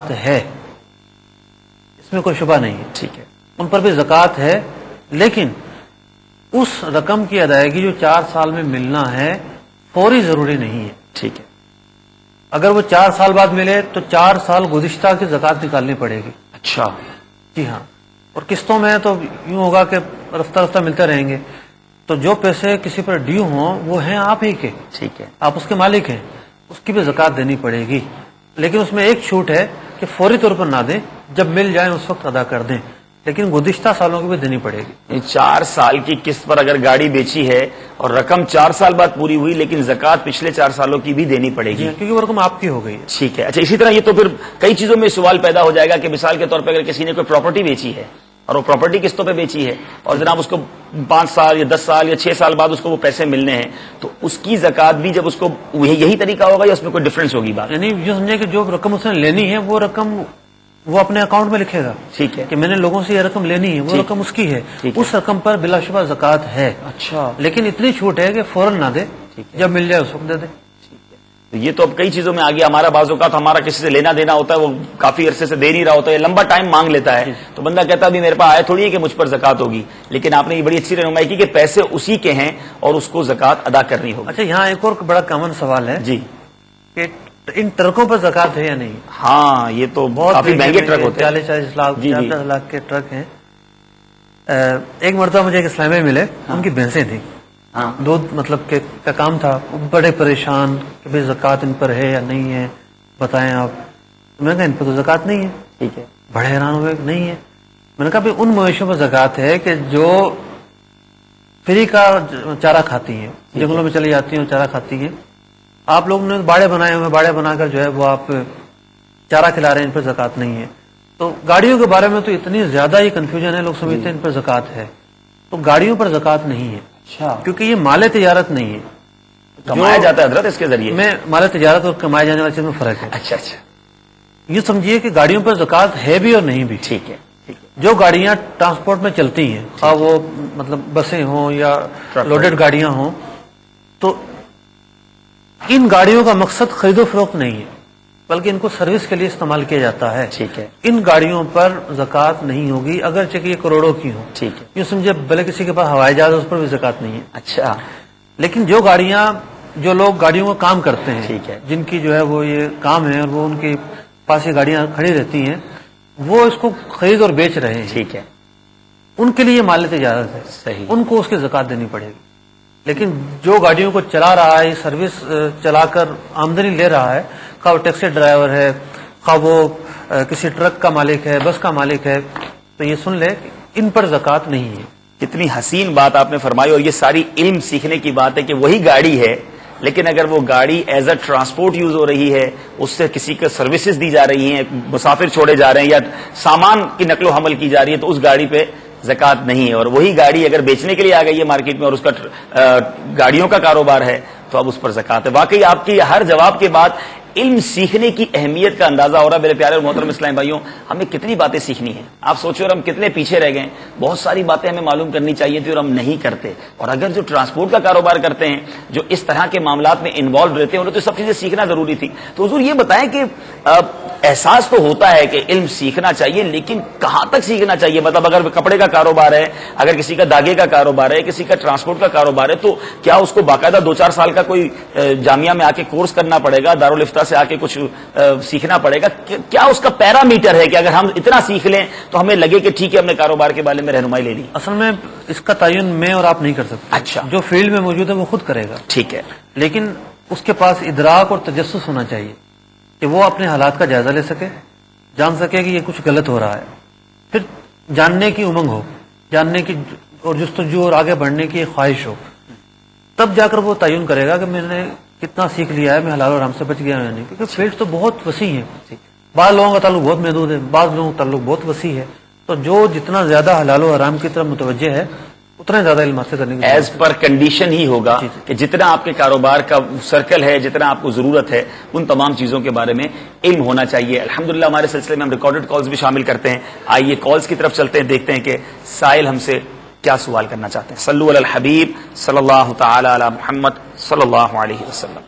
ہے، اس میں کوئی شبہ نہیں ہے، ٹھیک ہے، ان پر بھی زکوٰۃ ہے، لیکن اس رقم کی ادائیگی جو 4 سال میں ملنا ہے فوری ضروری نہیں ہے۔ ٹھیک ہے، اگر وہ 4 سال بعد ملے تو 4 سال گزشتہ کی زکوٰۃ نکالنی پڑے گی۔ اچھا، جی ہاں، اور قسطوں میں تو یوں ہوگا کہ رفتہ رفتہ ملتے رہیں گے، تو جو پیسے کسی پر ڈیو ہوں وہ ہیں آپ ہی کے، ٹھیک ہے، آپ اس کے مالک ہیں، اس کی بھی زکوٰۃ دینی پڑے گی، لیکن اس میں ایک چھوٹ ہے کہ فوری طور پر نہ دیں، جب مل جائیں اس وقت ادا کر دیں، لیکن گزشتہ سالوں کی بھی دینی پڑے گی۔ 4 سال کی قسط پر اگر گاڑی بیچی ہے اور رقم 4 سال بعد پوری ہوئی لیکن زکوٰۃ پچھلے 4 سالوں کی بھی دینی پڑے جی گی، ہاں، کیونکہ وہ رقم آپ کی ہو گئی ہے۔ ٹھیک ہے۔ اچھا، اسی طرح یہ تو پھر کئی چیزوں میں سوال پیدا ہو جائے گا کہ مثال کے طور پہ اگر کسی نے کوئی پراپرٹی بیچی ہے اور وہ پراپرٹی قسطوں پہ بیچی ہے اور جناب اس کو 5 سال یا 10 سال یا 6 سال بعد اس کو وہ پیسے ملنے ہیں، تو اس کی زکوٰۃ بھی جب اس کو یہی طریقہ ہوگا یا اس میں کوئی ڈفرنس ہوگی بات؟ یعنی یہ سمجھے کہ جو رقم اس نے لینی ہے وہ رقم وہ اپنے اکاؤنٹ میں لکھے گا، ٹھیک ہے، کہ میں نے لوگوں سے یہ رقم لینی ہے، وہ رقم اس کی ہے، اس رقم پر بلا شبہ زکوٰۃ ہے۔ اچھا، لیکن اتنی چھوٹ ہے کہ فوراً نہ دے، جب مل جائے اس وقت دے دے۔ یہ تو اب کئی چیزوں میں آگے ہمارا بعض اوقات ہمارا کسی سے لینا دینا ہوتا ہے، وہ کافی عرصے سے دے نہیں رہا ہوتا ہے، لمبا ٹائم مانگ لیتا ہے، تو بندہ کہتا ہے ابھی میرے پاس آیا تھوڑی ہے کہ مجھ پر زکوٰۃ ہوگی، لیکن آپ نے یہ بڑی اچھی رہنمائی کی کہ پیسے اسی کے ہیں اور اس کو زکوٰۃ ادا کرنی ہوگی۔ اچھا، یہاں ایک اور بڑا کامن سوال ہے جی، کہ ان ٹرکوں پر زکوٰۃ ہے یا نہیں؟ ہاں، یہ تو کافی مہنگے ٹرک ہوتے ہیں، 40 لاکھ جی، 50 لاکھ کے ٹرک ہیں۔ ایک مرتبہ مجھے ایک اسلامیہ ملے، ان کی بھینسیں تھیں، ہاں، دودھ مطلب کہ کا کام تھا، بڑے پریشان کہ بھائی زکوٰۃ ان پر ہے یا نہیں ہے، بتائیں آپ۔ میں نے کہا ان پر تو زکوٰۃ نہیں ہے۔ ٹھیک ہے، بڑے حیران ہوئے کہ نہیں ہے۔ میں نے کہا بھائی ان مویشیوں پر زکوٰۃ ہے کہ جو فری کا چارہ کھاتی ہیں، جنگلوں میں چلی جاتی ہیں اور چارہ کھاتی ہیں، آپ لوگوں نے باڑے بنائے ہوئے، باڑے بنا کر جو ہے وہ آپ چارہ کھلا رہے ہیں، ان پر زکوٰۃ نہیں ہے۔ تو گاڑیوں کے بارے میں تو اتنی زیادہ ہی کنفیوژن ہے، لوگ سمجھتے ہیں ان پر زکوٰۃ ہے، تو گاڑیوں پر زکوٰۃ نہیں ہے، اچھا، کیونکہ یہ مال تجارت نہیں ہے، کمایا جاتا ہے حضرت اس کے ذریعے؟ میں مال تجارت اور کمائے جانے والی چیز میں فرق ہے۔ اچھا اچھا، یہ سمجھیے کہ گاڑیوں پر زکوٰۃ ہے بھی اور نہیں بھی۔ ٹھیک ہے، ٹھیک ہے، جو گاڑیاں ٹرانسپورٹ میں چلتی ہیں، خواہ وہ مطلب بسیں ہوں یا لوڈڈ گاڑیاں ہوں، تو ان گاڑیوں کا مقصد خرید و فروخت نہیں ہے، بلکہ ان کو سروس کے لیے استعمال کیا جاتا ہے۔ ٹھیک ہے، ان گاڑیوں پر زکوٰۃ نہیں ہوگی، اگرچہ کہ یہ کروڑوں کی ہوں۔ ٹھیک ہے، یہ سمجھے بھلے کسی کے پاس ہوائی جہاز ہے، اس پر بھی زکوٰۃ نہیں ہے۔ اچھا، لیکن جو لوگ گاڑیوں کا کام کرتے ہیں، ٹھیک ہے، جن کی جو ہے وہ یہ کام ہے اور وہ ان کے پاس یہ گاڑیاں کھڑی رہتی ہیں، وہ اس کو خرید اور بیچ رہے ہیں، ٹھیک ہے، ان کے لیے مال تجارت ہے، صحیح، ان کو اس کی زکوٰۃ دینی پڑے گی۔ لیکن جو گاڑیوں کو چلا رہا ہے، سروس چلا کر آمدنی لے رہا ہے، خواہ وہ ٹیکسی ڈرائیور ہے، خواہ وہ کسی ٹرک کا مالک ہے، بس کا مالک ہے، تو یہ سن لے کہ ان پر زکوٰۃ نہیں ہے۔ کتنی حسین بات آپ نے فرمائی، اور یہ ساری علم سیکھنے کی بات ہے کہ وہی گاڑی ہے، لیکن اگر وہ گاڑی ایز اے ٹرانسپورٹ یوز ہو رہی ہے، اس سے کسی کو سروسز دی جا رہی ہیں، مسافر چھوڑے جا رہے ہیں یا سامان کی نقل و حمل کی جا رہی ہے، تو اس گاڑی پہ زکوٰۃ نہیں ہے۔ اور وہی گاڑی اگر بیچنے کے لیے آ گئی ہے مارکیٹ میں اور اس کا گاڑیوں کا کاروبار ہے، تو اب اس پر زکوٰۃ ہے۔ واقعی آپ کی ہر جواب کے بعد علم سیکھنے کی اہمیت کا اندازہ ہو رہا ہے۔ میرے پیارے اور محترم اسلامی بھائیوں، ہمیں کتنی باتیں سیکھنی ہیں، آپ سوچیں، اور ہم کتنے پیچھے رہ گئے۔ بہت ساری باتیں ہمیں معلوم کرنی چاہیے تھی اور ہم نہیں کرتے، اور اگر جو ٹرانسپورٹ کا کاروبار کرتے ہیں، جو اس طرح کے معاملات میں انوالو رہتے ہیں، انہیں تو سب چیزیں سیکھنا ضروری تھی۔ تو حضور یہ بتائیں کہ احساس تو ہوتا ہے کہ علم سیکھنا چاہیے، لیکن کہاں تک سیکھنا چاہیے؟ مطلب اگر کپڑے کا کاروبار ہے، اگر کسی کا داغے کا کاروبار ہے، کسی کا ٹرانسپورٹ کا کاروبار ہے، تو کیا اس کو باقاعدہ 2-4 سال کا کوئی جامعہ میں آ کے کورس کرنا پڑے گا، دارالفتہ سے آ کے کچھ سیکھنا پڑے گا؟ کیا اس کا پیرامیٹر ہے کہ اگر ہم اتنا سیکھ لیں تو ہمیں لگے کہ ٹھیک ہے، ہم نے کاروبار کے بارے میں رہنمائی لے لی؟ اصل میں اس کا تعین میں اور آپ نہیں کر سکتے۔ اچھا، جو فیلڈ میں موجود ہے وہ خود کرے گا، ٹھیک ہے، لیکن اس کے پاس ادراک اور تجسس ہونا چاہیے کہ وہ اپنے حالات کا جائزہ لے سکے، جان سکے کہ یہ کچھ غلط ہو رہا ہے، پھر جاننے کی امنگ ہو، جاننے کی اور جستجو اور آگے بڑھنے کی خواہش ہو، تب جا کر وہ تعین کرے گا کہ میں نے کتنا سیکھ لیا ہے، میں حلال اور حرام سے بچ گیا یا نہیں، کیونکہ فیلڈ تو بہت وسیع ہے، بعض لوگوں کا تعلق بہت محدود ہے، بعض لوگوں کا تعلق بہت وسیع ہے، تو جو جتنا زیادہ حلال و حرام کی طرف متوجہ ہے اتنا زیادہ علم حاصل کرنے کی ایز پر کنڈیشن ہی ہوگا کہ جتنا آپ کے کاروبار کا سرکل ہے، جتنا آپ کو ضرورت ہے، ان تمام چیزوں کے بارے میں علم ہونا چاہیے۔ الحمدللہ ہمارے سلسلے میں ہم ریکارڈڈ کالز بھی شامل کرتے ہیں۔ آئیے کالز کی طرف چلتے ہیں، دیکھتے ہیں کہ سائل ہم سے کیا سوال کرنا چاہتے ہیں۔ صلو علی الحبیب صلی اللہ تعالی علی محمد صلی اللہ علیہ وسلم۔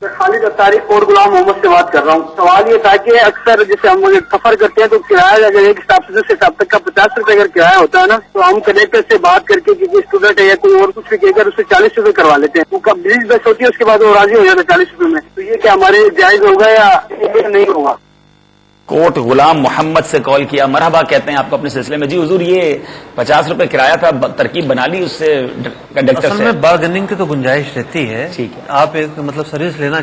میں خالد اتاری اور غلام محمد سے بات کر رہا ہوں. سوال یہ تھا کہ اکثر جیسے ہم سفر کرتے ہیں تو کرایہ اگر ایک اسٹاپ سے دوسرے اسٹاپ تک کا 50 روپے اگر کرایہ ہوتا ہے نا تو ہم کنیکٹر سے بات کر کے کسی اسٹوڈنٹ ہے یا کوئی اور کچھ بھی کہہ کر اس سے 40 روپے کروا لیتے ہیں. وہ کب بزنس بس ہوتی ہے اس کے بعد وہ راضی ہو جاتا ہے 40 روپے میں. تو یہ کیا ہمارے جائز ہوگا یا نہیں ہوگا؟ کوٹ غلام محمد سے کال کیا. مرحبا کہتے ہیں آپ کو اپنے سلسلے میں. جی حضور یہ 50 روپے کرایہ تھا, ترکیب بنا لی اس سے کنڈکٹر اصل سے؟ میں بارگننگ کی تو گنجائش رہتی ہے. ٹھیک ہے. آپ ایک مطلب سروس لینا